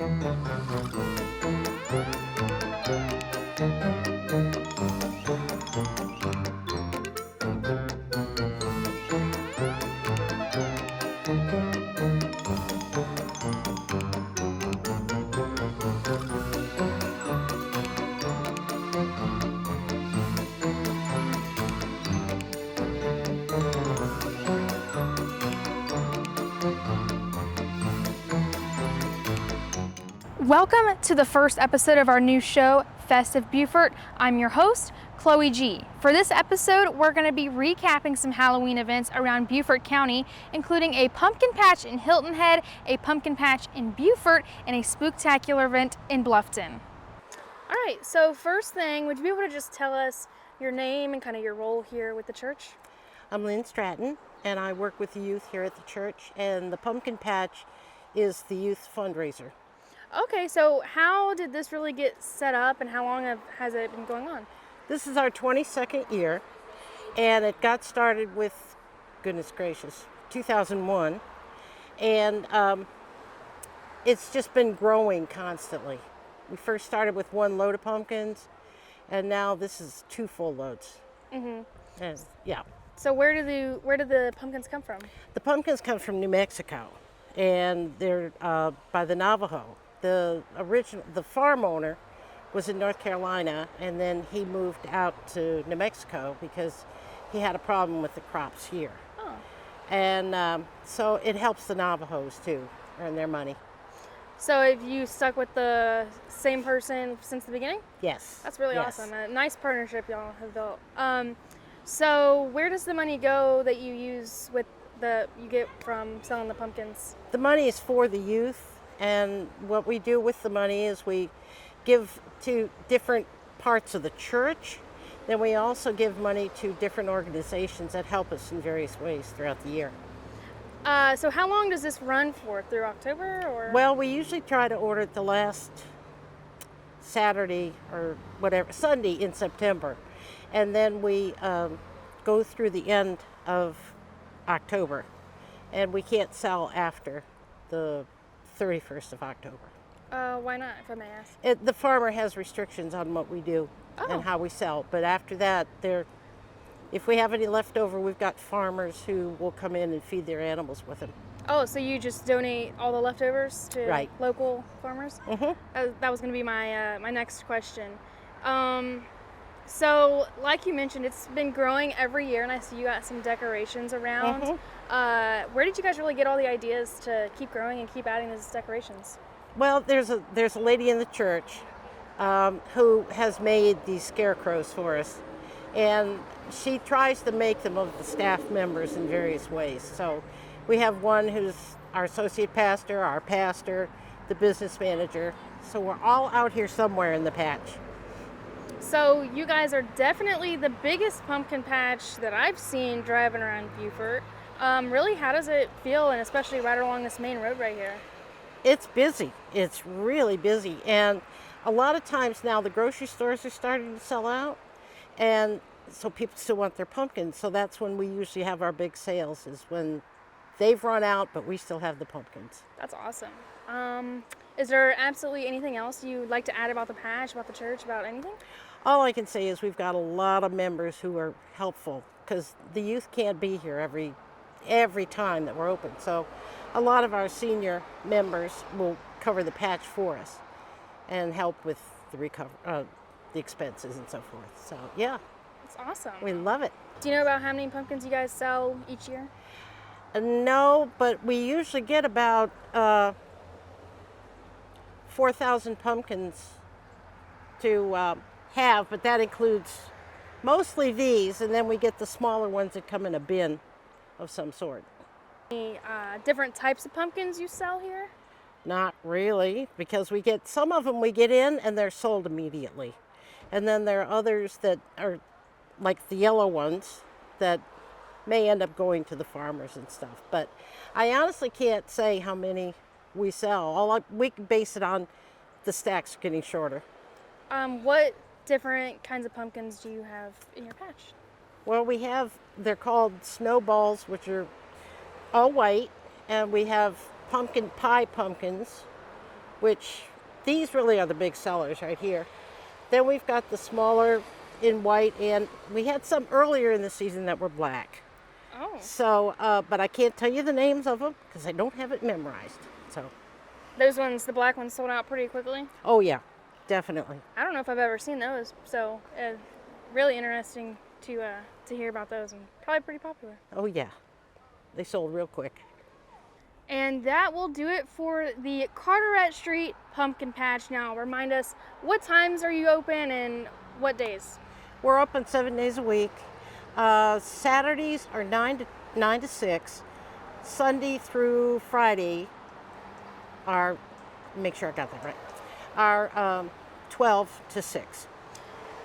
Welcome to the first episode of our new show, Festive Beaufort. I'm your host, Chloe G. For this episode, we're going to be recapping some Halloween events around Beaufort County, including a pumpkin patch in Hilton Head, a pumpkin patch in Beaufort, and a spooktacular event in Bluffton. All right, so first thing, would you be able to just tell us your name and kind of your role here with the church? I'm Lynn Stratton, and I work with the youth here at the church, and the pumpkin patch is the youth fundraiser. Okay, so how did this really get set up and how long has it been going on? This is our 22nd year, and it got started with, goodness gracious, 2001, and it's just been growing constantly. We first started with one load of pumpkins, and now this is 2 full loads. Mm-hmm. And yeah. So where do the pumpkins come from? The pumpkins come from New Mexico, and they're by the Navajo. The farm owner was in North Carolina, and then he moved out to New Mexico because he had a problem with the crops here. Oh. And so it helps the Navajos too earn their money. So have you stuck with the same person since the beginning? Yes. That's really yes. awesome. A nice partnership y'all have built. So where does the money go that you use you get from selling the pumpkins? The money is for the youth. And what we do with the money is we give to different parts of the church. Then we also give money to different organizations that help us in various ways throughout the year. So how long does this run for? Through October or? Well, we usually try to order it the last Saturday or whatever, Sunday in September. And then we go through the end of October. And we can't sell after the 31st of October. Why not, if I may ask? The farmer has restrictions on what we do and how we sell. But after that, if we have any left over, we've got farmers who will come in and feed their animals with them. Oh, so you just donate all the leftovers to local farmers? Mm-hmm. That was going to be my next question. So, like you mentioned, it's been growing every year, and I see you got some decorations around. Mm-hmm. Where did you guys really get all the ideas to keep growing and keep adding these decorations? Well, there's a lady in the church who has made these scarecrows for us, and she tries to make them of the staff members in various ways. So we have one who's our associate pastor, our pastor, the business manager. So we're all out here somewhere in the patch. So you guys are definitely the biggest pumpkin patch that I've seen driving around Beaufort. Really, how does it feel, and especially right along this main road right here? It's busy. It's really busy. And a lot of times now the grocery stores are starting to sell out, and so people still want their pumpkins. So that's when we usually have our big sales, is when they've run out, but we still have the pumpkins. That's awesome. Is there absolutely anything else you'd like to add about the patch, about the church, about anything? All I can say is we've got a lot of members who are helpful, because the youth can't be here every time that we're open. So a lot of our senior members will cover the patch for us and help with the expenses and so forth. So yeah. That's awesome. We love it. Do you know about how many pumpkins you guys sell each year? No, but we usually get about 4,000 pumpkins to have, but that includes mostly these, and then we get the smaller ones that come in a bin of some sort. Any different types of pumpkins you sell here? Not really, because we get some of them we get in and they're sold immediately. And then there are others that are like the yellow ones that may end up going to the farmers and stuff. But I honestly can't say how many we sell. We can base it on the stacks getting shorter. What different kinds of pumpkins do you have in your patch? Well, they're called snowballs, which are all white, and we have pumpkin pie pumpkins, which these really are the big sellers right here. Then we've got the smaller in white, and we had some earlier in the season that were black. Oh. So, but I can't tell you the names of them because I don't have it memorized. So, Those ones, the black ones, sold out pretty quickly. oh yeah, definitely. I don't know if I've ever seen those, so really interesting to hear about those, and probably pretty popular. Oh yeah, they sold real quick. And that will do it for the Carteret Street Pumpkin Patch. Now, remind us, what times are you open and what days? We're open 7 days a week. Saturdays are 9 to 6. Sunday through Friday are, make sure I got that right, are 12 to 6.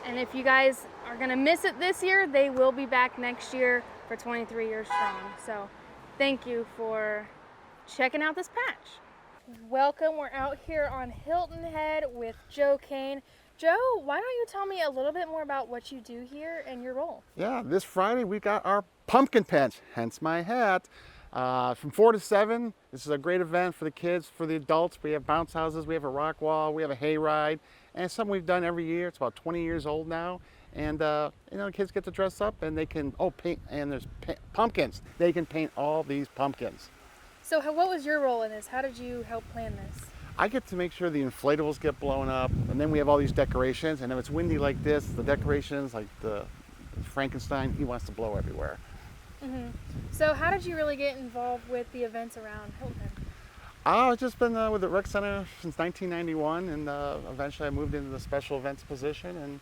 And if you guys are gonna miss it this year, they will be back next year for 23 years strong. So thank you for checking out this patch. Welcome, we're out here on Hilton Head with Joe Kane. Joe, why don't you tell me a little bit more about what you do here and your role? Yeah, this Friday we got our pumpkin patch, hence my hat. From 4 to 7, this is a great event for the kids, for the adults. We have bounce houses, we have a rock wall, we have a hay ride, and it's something we've done every year. It's about 20 years old now, and kids get to dress up and they can paint. And there's pumpkins. They can paint all these pumpkins. So what was your role in this? How did you help plan this? I get to make sure the inflatables get blown up, and then we have all these decorations. And if it's windy like this, the decorations, like the Frankenstein, he wants to blow everywhere. Mm-hmm. So how did you really get involved with the events around Hilton Head? I've just been with the rec center since 1991, and eventually I moved into the special events position, and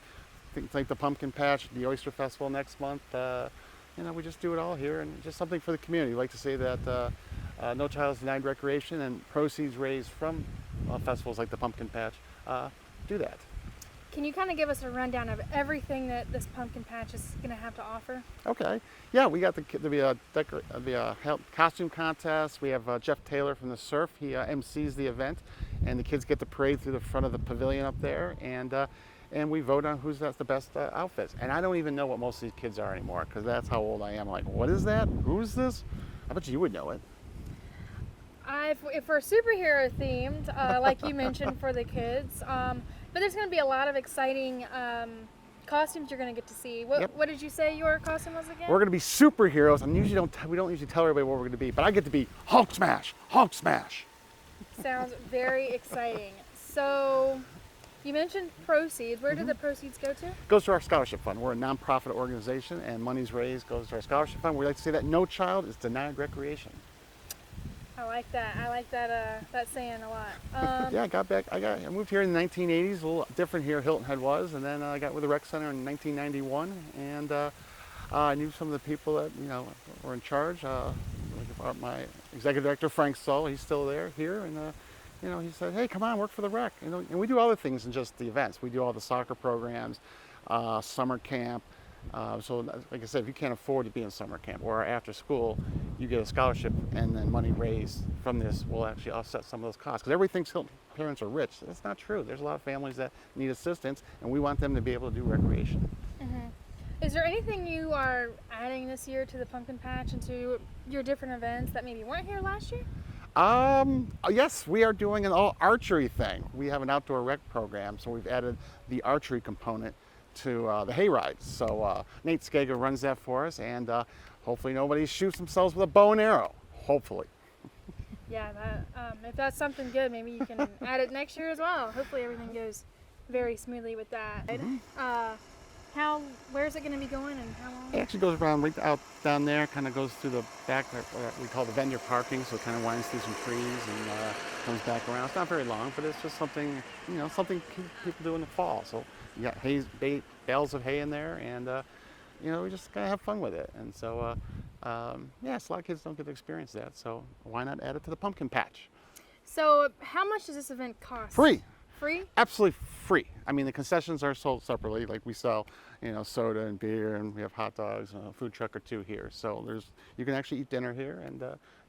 things like the pumpkin patch, the oyster festival next month. We just do it all here, and just something for the community. We like to say that no child is denied recreation, and proceeds raised from festivals like the pumpkin patch do that. Can you kind of give us a rundown of everything that this pumpkin patch is going to have to offer? Okay. Yeah, we got there'll be a costume contest. We have Jeff Taylor from the Surf. He MCs the event, and the kids get to parade through the front of the pavilion up there, and we vote on who's got the best outfits. And I don't even know what most of these kids are anymore, because that's how old I am. Like, what is that? Who's this? I bet you would know it. If we're superhero themed, like you mentioned for the kids, but there's going to be a lot of exciting costumes you're going to get to see. What did you say your costume was again? We're going to be superheroes, and we don't usually tell everybody what we're going to be, but I get to be Hulk Smash. Hulk Smash. Sounds very exciting. So, you mentioned proceeds. Where do the proceeds go to? It goes to our scholarship fund. We're a nonprofit organization, and money's raised goes to our scholarship fund. We like to say that no child is denied recreation. I like that. I like that saying a lot. Yeah, I moved here in the 1980s, a little different here Hilton Head was, and then I got with the rec center in 1991, and I knew some of the people that were in charge. My executive director Frank Sull, he's still here, and he said, "Hey, come on, work for the rec." And we do other things than just the events. We do all the soccer programs, summer camp. So like I said, if you can't afford to be in summer camp or after school, you get a scholarship, and then money raised from this will actually offset some of those costs. Because everybody thinks Hilton parents are rich. That's not true. There's a lot of families that need assistance, and we want them to be able to do recreation. Mm-hmm. Is there anything you are adding this year to the pumpkin patch and to your different events that maybe weren't here last year? Yes, we are doing an all archery thing. We have an outdoor rec program, so we've added the archery component to the hay rides. So Nate Skager runs that for us, and hopefully nobody shoots themselves with a bow and arrow. Hopefully. Yeah, if that's something good, maybe you can add it next year as well. Hopefully everything goes very smoothly with that. Where's it going to be going, and how long? It actually goes around right out down there, kind of goes through the back, what we call the vendor parking, so it kind of winds through some trees and comes back around. It's not very long, but it's just something, something people do in the fall. So you got bales of hay in there, and we just kind of have fun with it. And so, so a lot of kids don't get to experience that. So why not add it to the pumpkin patch? So how much does this event cost? Free. Free? Absolutely free. I mean, the concessions are sold separately. Like we sell, soda and beer, and we have hot dogs and a food truck or two here. So you can actually eat dinner here and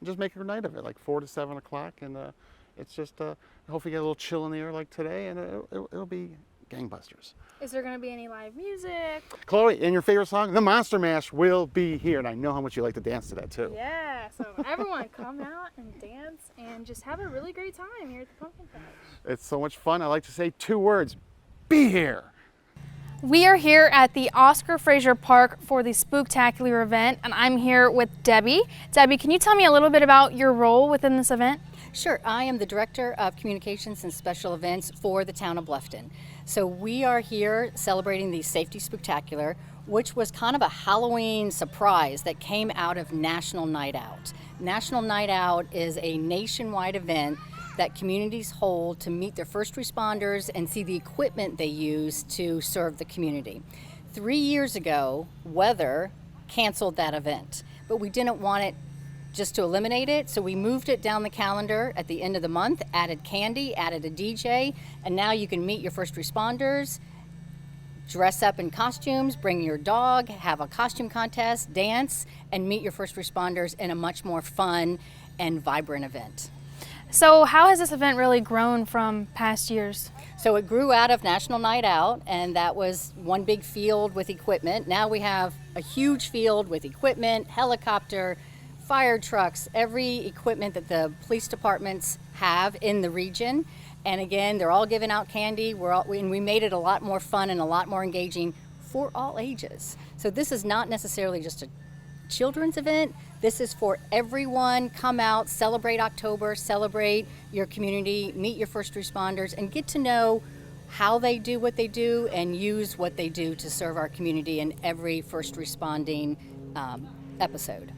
just make a night of it, like 4 to 7 o'clock. And it's just hopefully get a little chill in the air like today, and it'll be gangbusters. Is there going to be any live music? Chloe, and your favorite song, The Monster Mash, will be here, and I know how much you like to dance to that too. Yeah, so everyone come out and dance and just have a really great time here at the Pumpkin Patch. It's so much fun. I like to say 2 words: be here. We are here at the Oscar Fraser Park for the Spooktacular event, and I'm here with Debbie. Debbie, can you tell me a little bit about your role within this event? Sure, I am the Director of Communications and Special Events for the town of Bluffton. So we are here celebrating the Safety Spooktacular, which was kind of a Halloween surprise that came out of National Night Out. National Night Out is a nationwide event that communities hold to meet their first responders and see the equipment they use to serve the community. 3 years ago, weather canceled that event, but we didn't want it just to eliminate it, so we moved it down the calendar at the end of the month, added candy, added a DJ, and now you can meet your first responders, dress up in costumes, bring your dog, have a costume contest, dance, and meet your first responders in a much more fun and vibrant event. So how has this event really grown from past years? So it grew out of National Night Out, and that was one big field with equipment. Now we have a huge field with equipment, helicopter, fire trucks, every equipment that the police departments have in the region. And again, they're all giving out candy. And we made it a lot more fun and a lot more engaging for all ages. So this is not necessarily just a children's event. This is for everyone. Come out, celebrate October, celebrate your community, meet your first responders, and get to know how they do what they do and use what they do to serve our community in every first responding episode.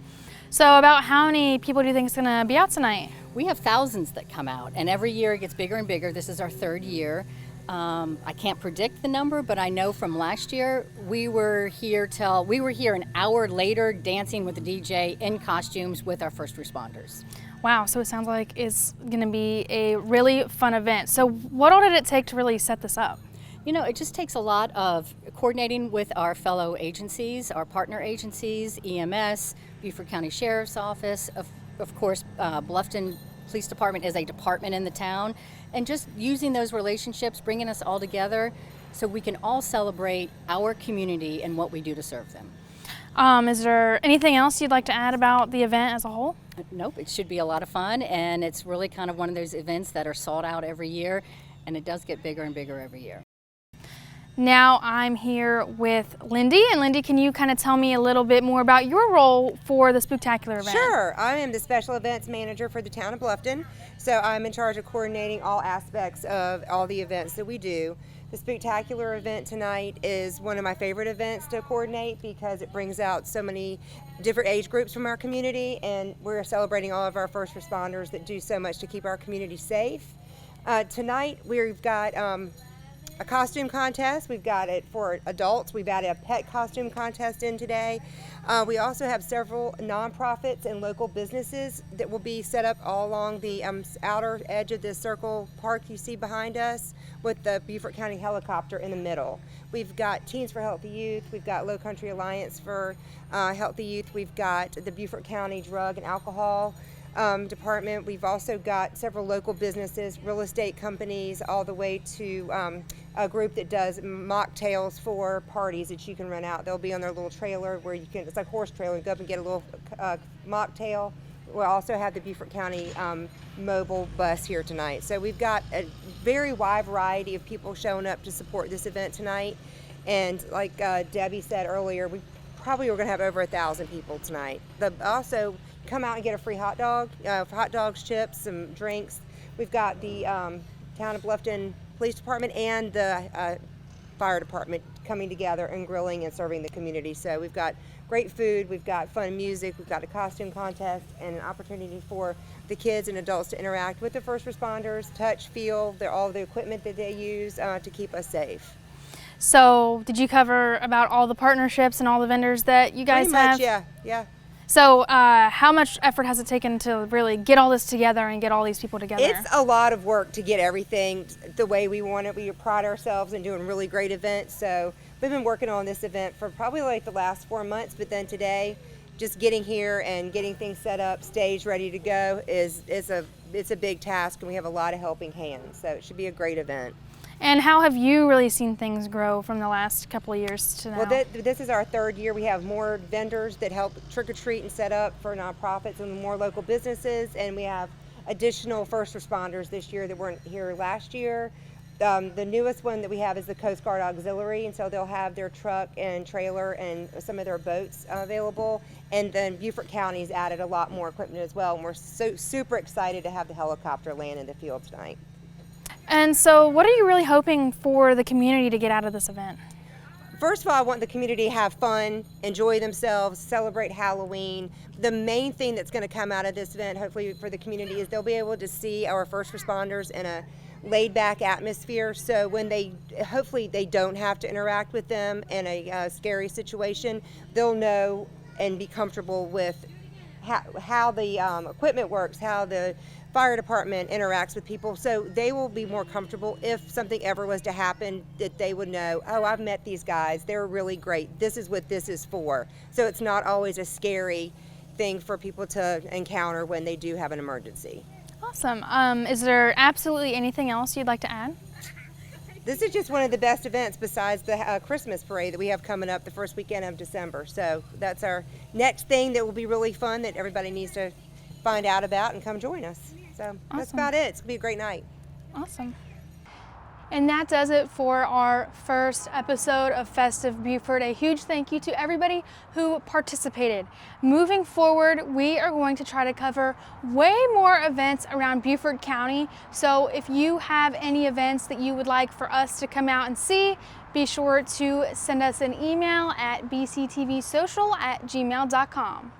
So about how many people do you think is going to be out tonight? We have thousands that come out, and every year it gets bigger and bigger. This is our 3rd year. I can't predict the number, but I know from last year we were here an hour later dancing with the DJ in costumes with our first responders. Wow, so it sounds like it's going to be a really fun event. So what all did it take to really set this up? You know, it just takes a lot of coordinating with our fellow agencies, our partner agencies, EMS, Beaufort County Sheriff's Office, of course, Bluffton Police Department is a department in the town, and just using those relationships, bringing us all together so we can all celebrate our community and what we do to serve them. Is there anything else you'd like to add about the event as a whole? Nope, it should be a lot of fun, and it's really kind of one of those events that are sold out every year, and it does get bigger and bigger every year. Now I'm here with Lindy, and Lindy, can you kind of tell me a little bit more about your role for the Spooktacular event? Sure, I am the Special Events Manager for the town of Bluffton, so I'm in charge of coordinating all aspects of all the events that we do. The Spooktacular event tonight is one of my favorite events to coordinate because it brings out so many different age groups from our community, and we're celebrating all of our first responders that do so much to keep our community safe. Tonight we've got a costume contest. We've got it for adults. We've added a pet costume contest in today. We also have several nonprofits and local businesses that will be set up all along the outer edge of this circle park you see behind us, with the Beaufort County helicopter in the middle. We've got Teens for Healthy Youth. We've got Low Country Alliance for Healthy Youth. We've got the Beaufort County Drug and Alcohol Department. We've also got several local businesses, real estate companies, all the way to a group that does mocktails for parties that you can rent out. They'll be on their little trailer where you can, it's like horse trailer, and go up and get a little mocktail. We'll also have the Beaufort County mobile bus here tonight. So we've got a very wide variety of people showing up to support this event tonight. And like Debbie said earlier, we probably were going to have over 1,000 people tonight. Also, come out and get a free hot dog, hot dogs, chips, some drinks. We've got the Town of Bluffton Police Department and the Fire Department coming together and grilling and serving the community. So we've got great food, we've got fun music, we've got a costume contest, and an opportunity for the kids and adults to interact with the first responders, touch, feel, all the equipment that they use to keep us safe. So did you cover about all the partnerships and all the vendors that you guys have? Pretty much, yeah. So how much effort has it taken to really get all this together and get all these people together? It's a lot of work to get everything the way we want it. We pride ourselves in doing really great events. So we've been working on this event for probably like the last 4 months, but then today, just getting here and getting things set up, stage ready to go it's a big task, and we have a lot of helping hands. So it should be a great event. And how have you really seen things grow from the last couple of years to now? Well, this is our third year. We have more vendors that help trick or treat and set up for nonprofits and more local businesses, and we have additional first responders this year that weren't here last year. The newest one that we have is the Coast Guard Auxiliary, and so they'll have their truck and trailer and some of their boats available. And then Beaufort County's added a lot more equipment as well, and we're super excited to have the helicopter land in the field tonight. And so what are you really hoping for the community to get out of this event? First of all, I want the community to have fun, enjoy themselves, celebrate Halloween. The main thing that's going to come out of this event, hopefully for the community, is they'll be able to see our first responders in a laid-back atmosphere. So when hopefully they don't have to interact with them in a scary situation, they'll know and be comfortable with how the equipment works, how the fire department interacts with people, so they will be more comfortable if something ever was to happen, that they would know, oh, I've met these guys, they're really great, this is what this is for. So it's not always a scary thing for people to encounter when they do have an emergency. Awesome. Is there absolutely anything else you'd like to add? This is just one of the best events besides the Christmas parade that we have coming up the first weekend of December. So that's our next thing that will be really fun that everybody needs to find out about and come join us. So that's about it. It's going to be a great night. Awesome. And that does it for our first episode of Festive Beaufort. A huge thank you to everybody who participated. Moving forward, we are going to try to cover way more events around Beaufort County. So if you have any events that you would like for us to come out and see, be sure to send us an email at bctvsocial@gmail.com.